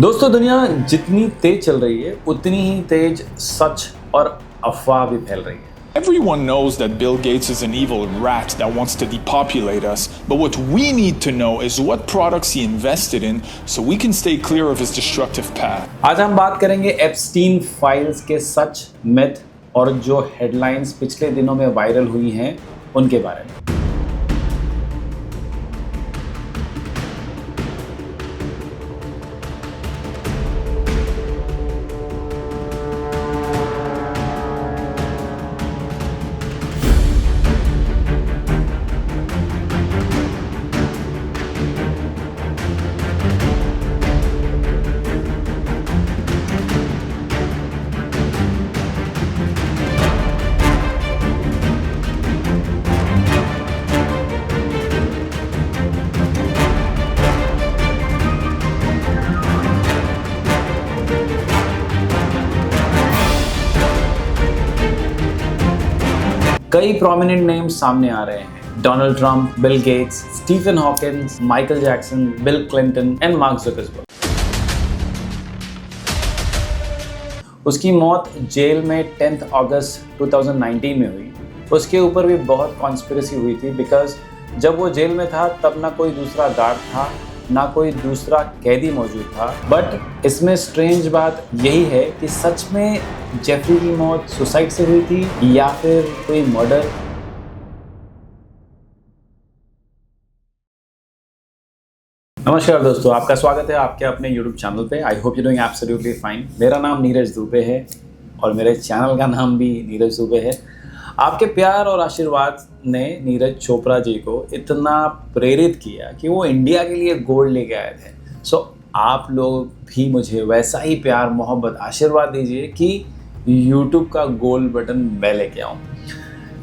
दोस्तों दुनिया जितनी तेज चल रही है उतनी ही तेज सच और अफवाह भी फैल रही है। Everyone knows that Bill Gates is an evil rat that wants to depopulate us, but what we need to know is what products he invested in so we can stay clear of his destructive path. आज हम बात करेंगे Epstein files के सच, myth और जो headlines पिछले दिनों में वायरल हुई हैं उनके बारे में। कई प्रोमिनेंट नेम्स सामने आ रहे हैं। Donald Trump, Bill Gates, Stephen Hawkins, Michael Jackson, Bill Clinton and Mark Zuckerberg. उसकी मौत जेल में 10 अगस्त 2019 में हुई। उसके ऊपर भी बहुत कॉन्स्पिरेसी हुई थी बिकॉज जब वो जेल में था तब ना कोई दूसरा गार्ड था, ना कोई दूसरा कैदी मौजूद था। बट इसमें स्ट्रेंज बात यही है कि सच में जेफरी की मौत सुसाइड से हुई थी या फिर कोई मर्डर। नमस्कार दोस्तों, आपका स्वागत है आपके अपने YouTube चैनल पे। I hope you doing absolutely fine. मेरा नाम नीरज दुबे है और मेरे चैनल का नाम भी नीरज दुबे है। आपके प्यार और आशीर्वाद ने नीरज चोपड़ा जी को इतना प्रेरित किया कि वो इंडिया के लिए गोल्ड लेके आए थे। सो आप लोग भी मुझे वैसा ही प्यार, मोहब्बत, आशीर्वाद दीजिए कि YouTube का गोल्ड बटन मैं लेके आऊँ।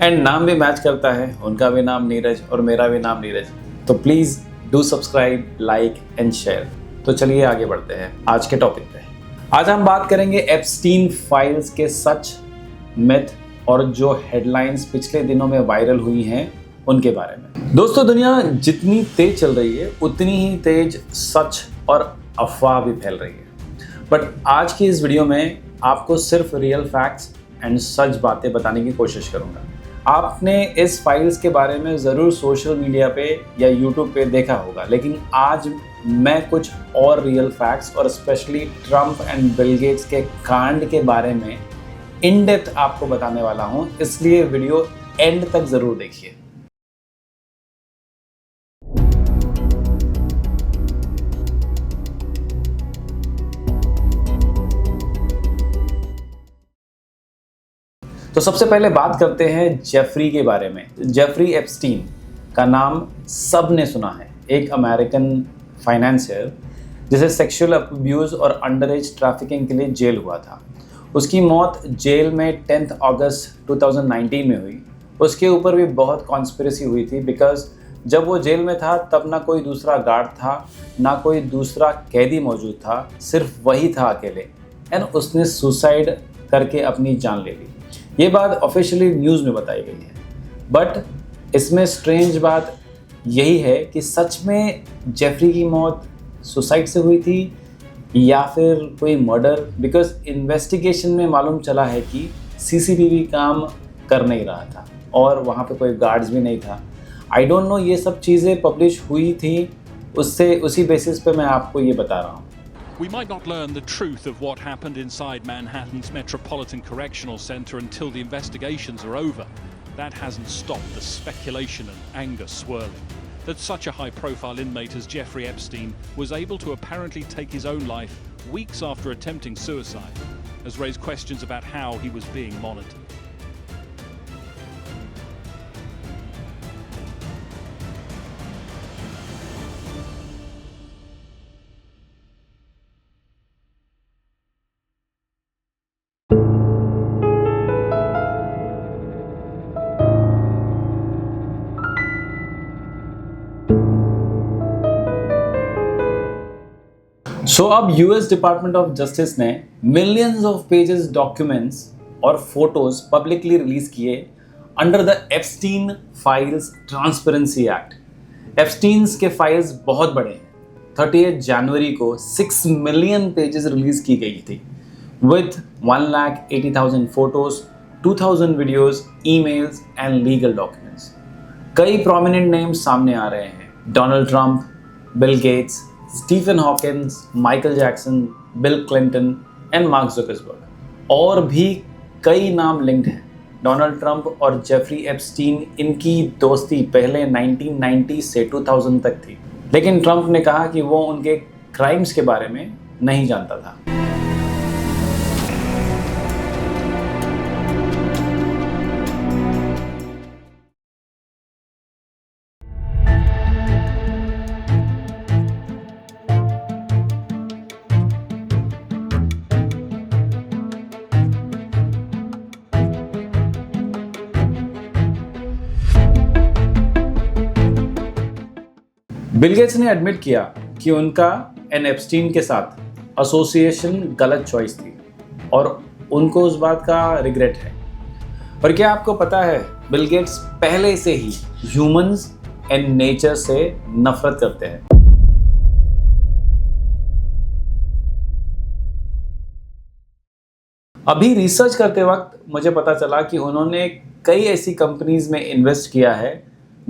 एंड नाम भी मैच करता है, उनका भी नाम नीरज और मेरा भी नाम नीरज। तो please do subscribe, like and share. तो चलिए आगे बढ़ते हैं आज के टॉपिक पे। आज हम बात करेंगे एप्स्टीन फाइल्स के सच, मिथ और जो हेडलाइंस पिछले दिनों में वायरल हुई हैं उनके बारे में। दोस्तों दुनिया जितनी तेज चल रही है उतनी ही तेज सच और अफवाह भी फैल रही है। बट आज की इस वीडियो में आपको सिर्फ रियल फैक्ट्स एंड सच बातें बताने की कोशिश करूंगा। आपने इस फाइल्स के बारे में ज़रूर सोशल मीडिया पे या यूट्यूब पे देखा होगा, लेकिन आज मैं कुछ और रियल फैक्ट्स और specially Trump and Bill Gates के कांड के बारे में इन डेप्थ आपको बताने वाला हूं, इसलिए वीडियो एंड तक जरूर देखिए। तो सबसे पहले बात करते हैं जेफरी के बारे में। जेफरी एप्स्टीन का नाम सब ने सुना है। एक अमेरिकन फाइनेंशियर जिसे सेक्सुअल अब्यूज़ और अंडर एज ट्रैफिकिंग के लिए जेल हुआ था। उसकी मौत जेल में 10 अगस्त 2019 में हुई। उसके ऊपर भी बहुत कॉन्स्पिरेसी हुई थी बिकॉज जब वो जेल में था तब ना कोई दूसरा गार्ड था, ना कोई दूसरा कैदी मौजूद था, सिर्फ वही था अकेले। एंड उसने सुसाइड करके अपनी जान ले ली। ये बात ऑफिशियली न्यूज़ में बताई गई है। बट इसमें स्ट्रेंज बात यही है कि सच में जेफरी की मौत सुसाइड से हुई थी या फिर कोई मर्डर। बिकॉज इन्वेस्टिगेशन में मालूम चला है कि सीसीटीवी काम कर नहीं रहा था और वहाँ पे कोई गार्ड्स भी नहीं था। आई डोंट नो, ये सब चीज़ें पब्लिश हुई थी, उसी बेसिस पे मैं आपको ये बता रहा हूँ। We might not learn the truth of what happened inside Manhattan's Metropolitan Correctional Center until the investigations are over. That hasn't stopped the speculation and anger swirling. That such a high-profile inmate as Jeffrey Epstein was able to apparently take his own life weeks after attempting suicide has raised questions about how he was being monitored. So अब US department of justice ने millions of pages documents और photos publicly release किए under the Epstein files transparency act. Epstein's के files बहुत बड़े हैं। 30 जनवरी को 6 million pages release की गई थी with 1,80,000 photos, 2,000 videos, emails and legal documents. कई prominent names सामने आ रहे हैं: Donald Trump, Bill Gates, Stephen Hawkins, Michael Jackson, Bill Clinton and Mark Zuckerberg. और भी कई नाम लिंक्ड हैं। डोनाल्ड ट्रंप और जेफरी एप्स्टीन, इनकी दोस्ती पहले 1990 से 2000 तक थी, लेकिन ट्रंप ने कहा कि वो उनके क्राइम्स के बारे में नहीं जानता था। बिल गेट्स ने एडमिट किया कि उनका एप्स्टीन के साथ एसोसिएशन गलत चॉइस थी और उनको उस बात का रिग्रेट है। पर क्या आपको पता है, बिल गेट्स पहले से ही ह्यूमंस एंड नेचर से नफरत करते हैं। अभी रिसर्च करते वक्त मुझे पता चला कि उन्होंने कई ऐसी कंपनीज में इन्वेस्ट किया है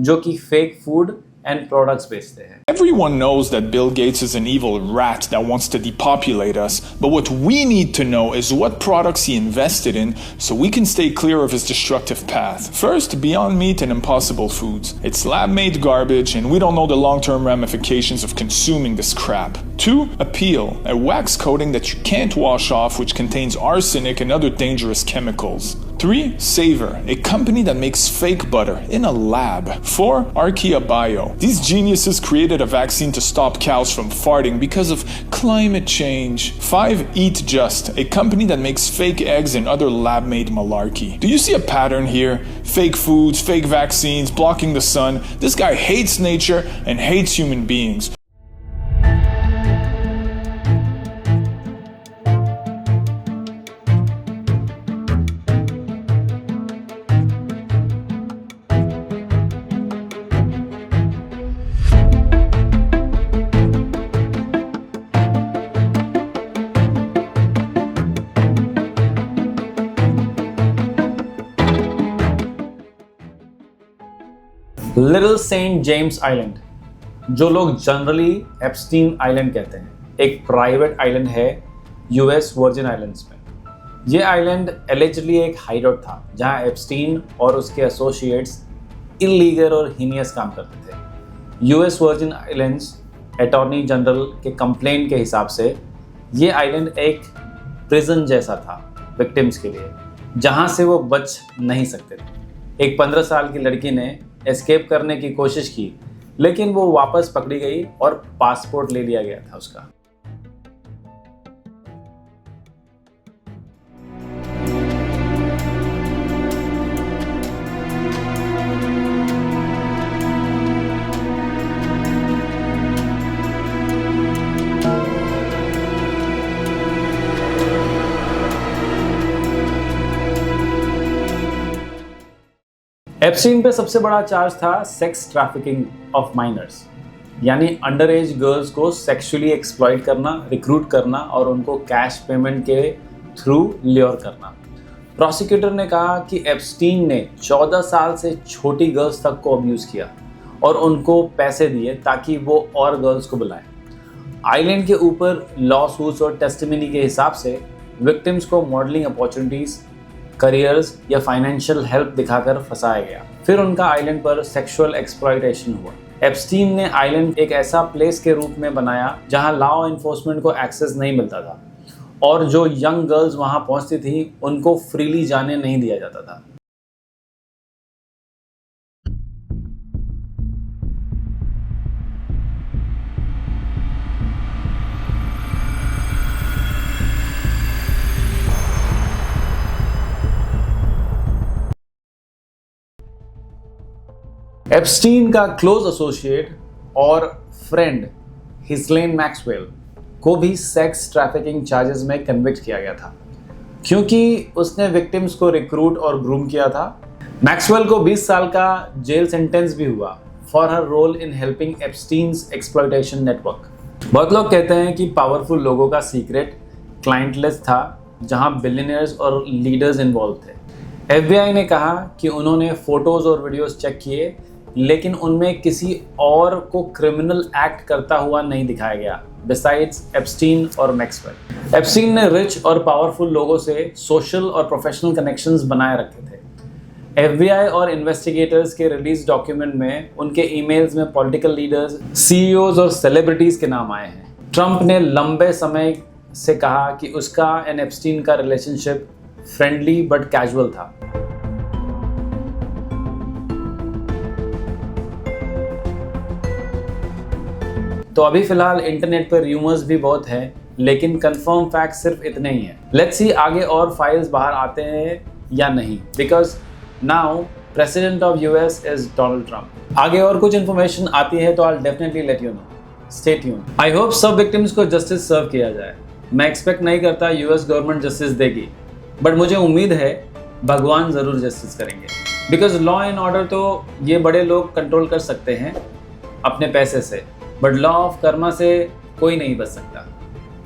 जो कि फेक फूड एंड प्रोडक्ट्स बेचते हैं। Everyone knows that Bill Gates is an evil rat that wants to depopulate us, but what we need to know is what products he invested in so we can stay clear of his destructive path. First, Beyond Meat and Impossible Foods. It's lab-made garbage and we don't know the long-term ramifications of consuming this crap. 2. Appeal, a wax coating that you can't wash off which contains arsenic and other dangerous chemicals. 3. Savor, a company that makes fake butter in a lab. 4. Archaea Bio. These geniuses created a vaccine to stop cows from farting because of climate change. 5. Eat Just, a company that makes fake eggs and other lab-made malarkey. Do you see a pattern here? Fake foods, fake vaccines, blocking the sun. This guy hates nature and hates human beings. Little Saint James island, जो लोग generally Epstein island कहते हैं, एक private island है US Virgin Islands में। ये island allegedly एक hideout था जहां एप्स्टीन और उसके एसोसिएट्स इलीगल और हीनियस काम करते थे। US Virgin islands attorney general के कंप्लेंट के हिसाब से ये आइलैंड एक प्रिजन जैसा था विक्टिम्स के लिए, जहां से वो बच नहीं सकते थे। एक 15 साल की लड़की ने एस्केप करने की कोशिश की, लेकिन वो वापस पकड़ी गई और पासपोर्ट ले लिया गया था उसका। एप्स्टीन पे सबसे बड़ा चार्ज था सेक्स ट्रैफिकिंग ऑफ माइनर्स, यानी अंडर एज गर्ल्स को सेक्सुअली एक्सप्लॉइट करना, रिक्रूट करना और उनको कैश पेमेंट के थ्रू ल्योर करना। प्रोसिक्यूटर ने कहा कि एप्स्टीन ने 14 साल से छोटी गर्ल्स तक को अब्यूज़ किया और उनको पैसे दिए ताकि वो और गर्ल्स को बुलाएं। आइलैंड के ऊपर लॉ सूट्स और टेस्टिमनी के हिसाब से विक्टिम्स को मॉडलिंग अपॉर्चुनिटीज़, करियर्स या फाइनेंशियल हेल्प दिखाकर फंसाया गया। फिर उनका आइलैंड पर सेक्सुअल एक्सप्लॉयटेशन हुआ। एप्स्टीन ने आइलैंड एक ऐसा प्लेस के रूप में बनाया जहां लॉ एनफोर्समेंट को एक्सेस नहीं मिलता था और जो यंग गर्ल्स वहां पहुंचती थी उनको फ्रीली जाने नहीं दिया जाता था। एप्स्टीन का क्लोज एसोसिएट और फ्रेंड हिस्लेन मैक्सवेल को भी सेक्स ट्रैफिकिंग चार्जेस में कन्विक्ट किया गया था, क्योंकि उसने विक्टिम्स को रिक्रूट और ग्रूम किया था। मैक्सवेल को 20 साल का जेल सेंटेंस भी हुआ for her role in helping Epstein's exploitation network. बहुत लोग कहते हैं कि पावरफुल लोगों का सीक्रेट क्लाइंट लिस्ट था जहां बिलियनियर्स और लीडर्स इन्वॉल्व थे। FBI ने कहा कि उन्होंने फोटोज और वीडियोस चेक किए, लेकिन उनमें किसी और को क्रिमिनल एक्ट करता हुआ नहीं दिखाया गया बिसाइड्स एप्स्टीन और मैक्सवेल। एप्स्टीन ने रिच और पावरफुल लोगों से सोशल और प्रोफेशनल कनेक्शंस बनाए रखे थे। FBI और इन्वेस्टिगेटर्स के रिलीज डॉक्यूमेंट में उनके ईमेल्स में पॉलिटिकल लीडर्स, CEOs और सेलिब्रिटीज के नाम आए हैं। ट्रंप ने लंबे समय से कहा कि उसका एंड एप्स्टीन का रिलेशनशिप फ्रेंडली बट कैजुअल था। तो अभी फिलहाल इंटरनेट पर र्यूमर्स भी बहुत हैं, लेकिन कंफर्म फैक्ट सिर्फ इतने ही हैं। लेट्स सी आगे और फाइल्स बाहर आते हैं या नहीं, because now president of US is Donald Trump. आगे और कुछ इन्फॉर्मेशन आती है तो I definitely let you know. Stay tuned. I hope सब विक्टिम्स को जस्टिस सर्व किया जाए। मैं एक्सपेक्ट नहीं करता US गवर्नमेंट जस्टिस देगी, बट मुझे उम्मीद है भगवान ज़रूर जस्टिस करेंगे, बिकॉज लॉ एंड ऑर्डर तो ये बड़े लोग कंट्रोल कर सकते हैं अपने पैसे से, बट लॉ ऑफ कर्मा से कोई नहीं बच सकता।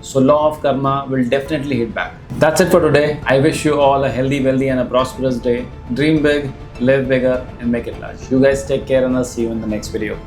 So law of karma will definitely hit back. That's it for today. I wish you all a healthy, wealthy and a prosperous day. Dream big, live bigger and make it large. You guys take care and I'll see you in the next video.